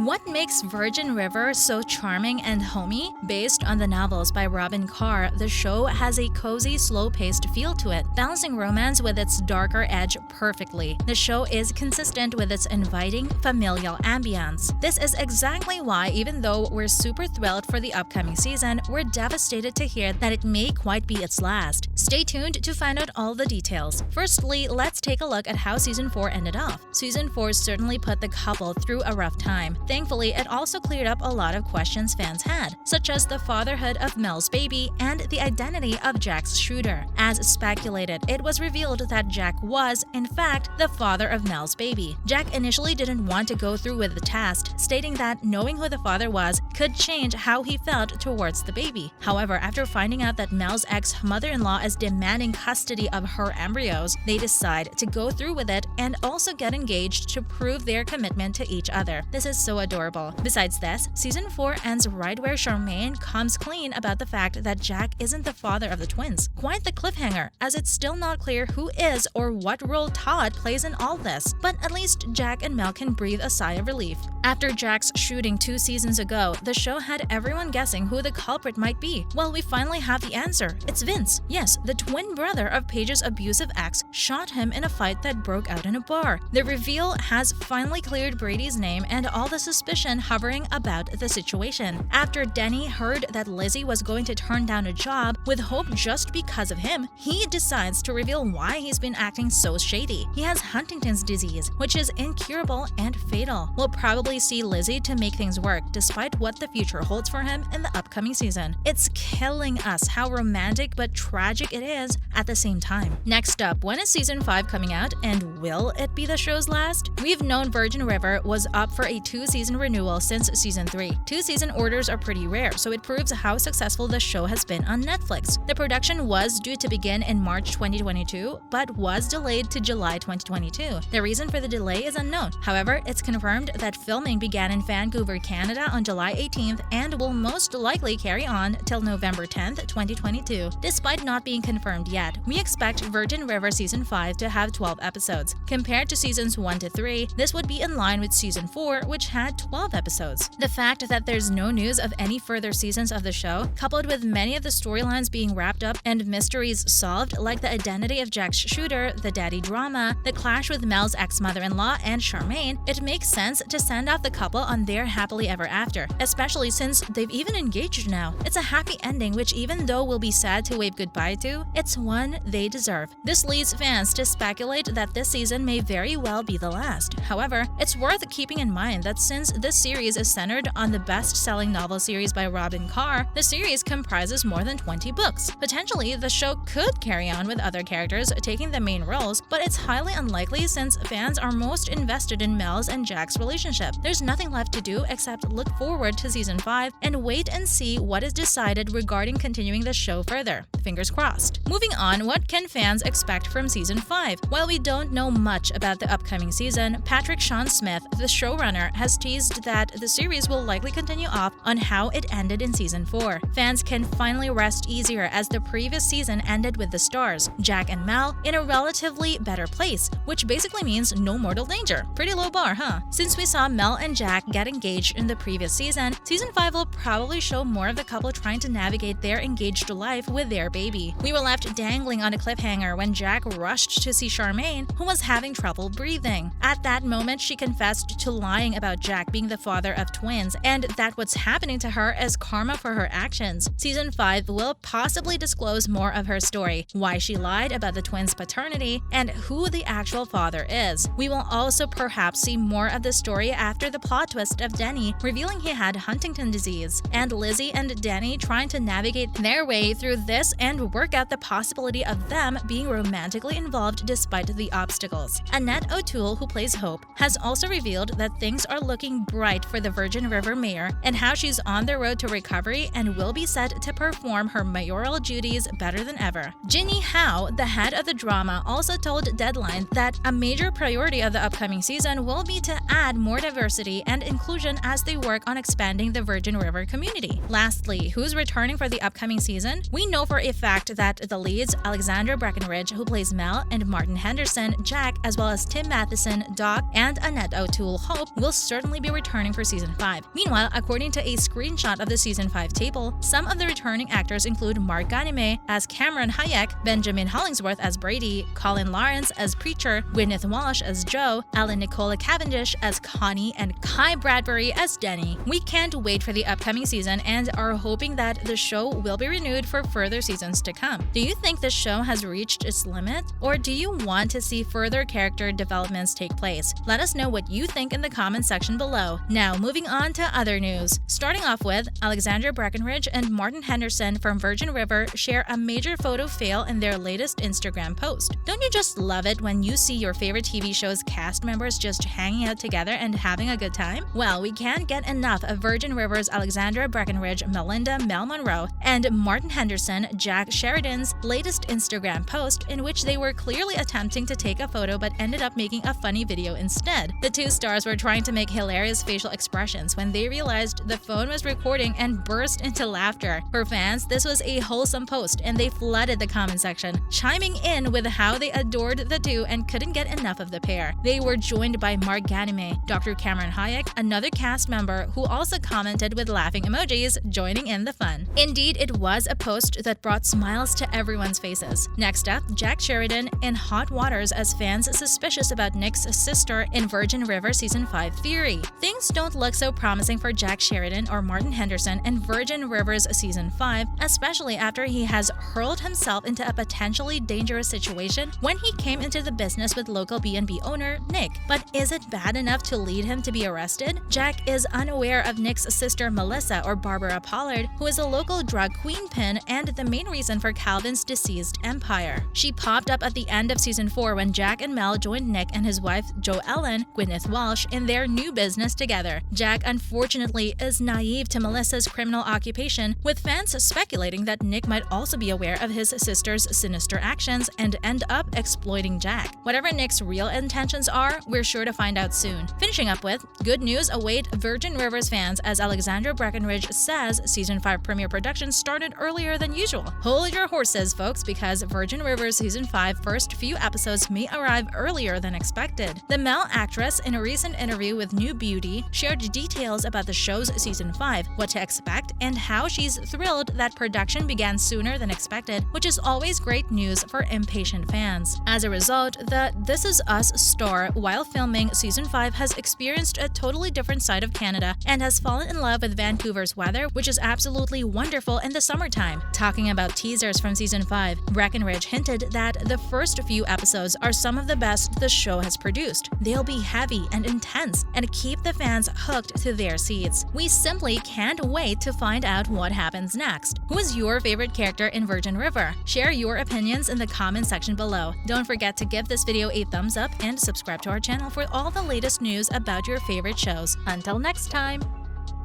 What makes Virgin River so charming and homey? Based on the novels by Robyn Carr, the show has a cozy, slow-paced feel to it, balancing romance with its darker edge perfectly. The show is consistent with its inviting, familial ambience. This is exactly why, even though we're super thrilled for the upcoming season, we're devastated to hear that it may quite be its last. Stay tuned to find out all the details. Firstly, let's take a look at how Season 4 ended off. Season 4 certainly put the couple through a rough time. Thankfully, it also cleared up a lot of questions fans had, such as the fatherhood of Mel's baby and the identity of Jack's shooter. As speculated, it was revealed that Jack was, in fact, the father of Mel's baby. Jack initially didn't want to go through with the task, stating that knowing who the father was could change how he felt towards the baby. However, after finding out that Mel's ex-mother-in-law is demanding custody of her embryos, they decide to go through with it and also get engaged to prove their commitment to each other. This is so adorable. Besides this, Season 4 ends right where Charmaine comes clean about the fact that Jack isn't the father of the twins. Quite the cliffhanger, as it's still not clear who is or what role Todd plays in all this, but at least Jack and Mel can breathe a sigh of relief. After Jack's shooting 2 seasons ago, the show had everyone guessing who the culprit might be. Well, we finally have the answer. It's Vince. Yes, the twin brother of Paige's abusive ex shot him in a fight that broke out in a bar. The reveal has finally cleared Brady's name and all the suspicion hovering about the situation. After Denny heard that Lizzie was going to turn down a job with Hope just because of him, he decides to reveal why he's been acting so shady. He has Huntington's disease, which is incurable and fatal. We'll probably see Lizzie to make things work, despite what the future holds for him in the upcoming season. It's killing us how romantic but tragic it is at the same time. Next up, when is Season 5 coming out, and will it be the show's last? We've known Virgin River was up for a 2-season renewal since Season 3. 2-season orders are pretty rare, so it proves how successful the show has been on Netflix. The production was due to begin in March 2022, but was delayed to July 2022. The reason for the delay is unknown. However, it's confirmed that filming began in Vancouver, Canada on July 18th and will most likely carry on till November 10th, 2022. Despite not being confirmed yet, we expect Virgin River Season 5 to have 12 episodes. Compared to Seasons 1 to 3, this would be in line with Season 4, which had 12 episodes. The fact that there's no news of any further seasons of the show, coupled with many of the storylines being wrapped up and mysteries solved, like the identity of Jack's shooter, the daddy drama, the clash with Mel's ex-mother-in-law, and Charmaine, it makes sense to send off the couple on their happily ever after, especially since they've even engaged now. It's a happy ending which, even though we'll be sad to wave goodbye to, it's one they deserve. This leads fans to speculate that this season may very well be the last. However, it's worth keeping in mind that since this series is centered on the best-selling novel series by Robyn Carr, the series comprises more than 20 books. Potentially, the show could carry on with other characters taking the main roles, but it's highly unlikely since fans are most invested in Mel's and Jack's relationship. There's nothing left to do except look forward to Season 5 and wait and see what is decided regarding continuing the show further. Fingers crossed. Moving on, what can fans expect from Season 5? While we don't know much about the upcoming season, Patrick Sean Smith, the showrunner, has teased that the series will likely continue off on how it ended in Season 4. Fans can finally rest easier as the previous season ended with the stars, Jack and Mel, in a relatively better place, which basically means no mortal danger. Pretty low bar, huh? Since we saw Mel and Jack get engaged in the previous season, Season 5 will probably show more of the couple trying to navigate their engaged life with their baby. We were left dangling on a cliffhanger when Jack rushed to see Charmaine, who was having trouble breathing. At that moment, she confessed to lying about Jack being the father of twins, and that what's happening to her is karma for her actions. Season 5 will possibly disclose more of her story, why she lied about the twins' paternity, and who the actual father is. We will also perhaps see more of the story after the plot twist of Denny revealing he had Huntington's disease, and Lizzie and Denny trying to navigate their way through this and work out the possibility of them being romantically involved despite the obstacles. Annette O'Toole, who plays Hope, has also revealed that things are looking bright for the Virgin River mayor and how she's on the road to recovery and will be set to perform her mayoral duties better than ever. Ginny Howe, the head of the drama, also told Deadline that a major priority of the upcoming season will be to add more diversity and inclusion as they work on expanding expanding the Virgin River community. Lastly, who's returning for the upcoming season? We know for a fact that the leads, Alexandra Breckenridge, who plays Mel, and Martin Henderson, Jack, as well as Tim Matheson, Doc, and Annette O'Toole, Hope, will certainly be returning for Season 5. Meanwhile, according to a screenshot of the Season 5 table, some of the returning actors include Mark Ganymede as Cameron Hayek, Benjamin Hollingsworth as Brady, Colin Lawrence as Preacher, Gwyneth Walsh as Joe, Ellen Nicola Cavendish as Connie, and Kai Bradbury as Denny. We can't wait for the upcoming season and are hoping that the show will be renewed for further seasons to come. Do you think the show has reached its limit? Or do you want to see further character developments take place? Let us know what you think in the comment section below. Now, moving on to other news. Starting off with, Alexandra Breckenridge and Martin Henderson from Virgin River share a major photo fail in their latest Instagram post. Don't you just love it when you see your favorite TV show's cast members just hanging out together and having a good time? Well, we can't get enough of Virgin River's Alexandra Breckenridge, Melinda Mel Monroe, and Martin Henderson, Jack Sheridan's latest Instagram post, in which they were clearly attempting to take a photo but ended up making a funny video instead. The two stars were trying to make hilarious facial expressions when they realized the phone was recording and burst into laughter. For fans, this was a wholesome post and they flooded the comment section, chiming in with how they adored the two and couldn't get enough of the pair. They were joined by Mark Ganymede, Dr. Cameron Hayek, another cast member who also commented with laughing emojis, joining in the fun. Indeed, it was a post that brought smiles to everyone's faces. Next up, Jack Sheridan in hot waters as fans suspicious about Nick's sister in Virgin River Season 5 theory. Things don't look so promising for Jack Sheridan or Martin Henderson in Virgin River's Season 5, especially after he has hurled himself into a potentially dangerous situation when he came into the business with local B&B owner Nick. But is it bad enough to lead him to be arrested? Jack is unaware of Nick's sister Melissa, or Barbara Pollard, who is a local drug queenpin and the main reason for Calvin's deceased empire. She popped up at the end of Season 4 when Jack and Mel joined Nick and his wife Jo Ellen, Gwyneth Walsh, in their new business together. Jack unfortunately is naive to Melissa's criminal occupation, with fans speculating that Nick might also be aware of his sister's sinister actions and end up exploiting Jack. Whatever Nick's real intentions are, we're sure to find out soon. Finishing up with, good news await Virgin River's fans as Alexandra Breckenridge says Season 5 premiere production started earlier than usual. Hold your horses, folks, because Virgin River's Season 5 first few episodes may arrive earlier than expected. The Mel actress, in a recent interview with New Beauty, shared details about the show's Season 5, what to expect, and how she's thrilled that production began sooner than expected, which is always great news for impatient fans. As a result, the This Is Us star, while filming Season 5, has experienced a totally different side of Canada and has fallen in love with Vancouver's weather, which is absolutely wonderful in the summertime. Talking about teasers from Season 5, Breckenridge hinted that the first few episodes are some of the best the show has produced. They'll be heavy and intense and keep the fans hooked to their seats. We simply can't wait to find out what happens next. Who is your favorite character in Virgin River? Share your opinions in the comment section below. Don't forget to give this video a thumbs up and subscribe to our channel for all the latest news about your favorite shows. Until next time!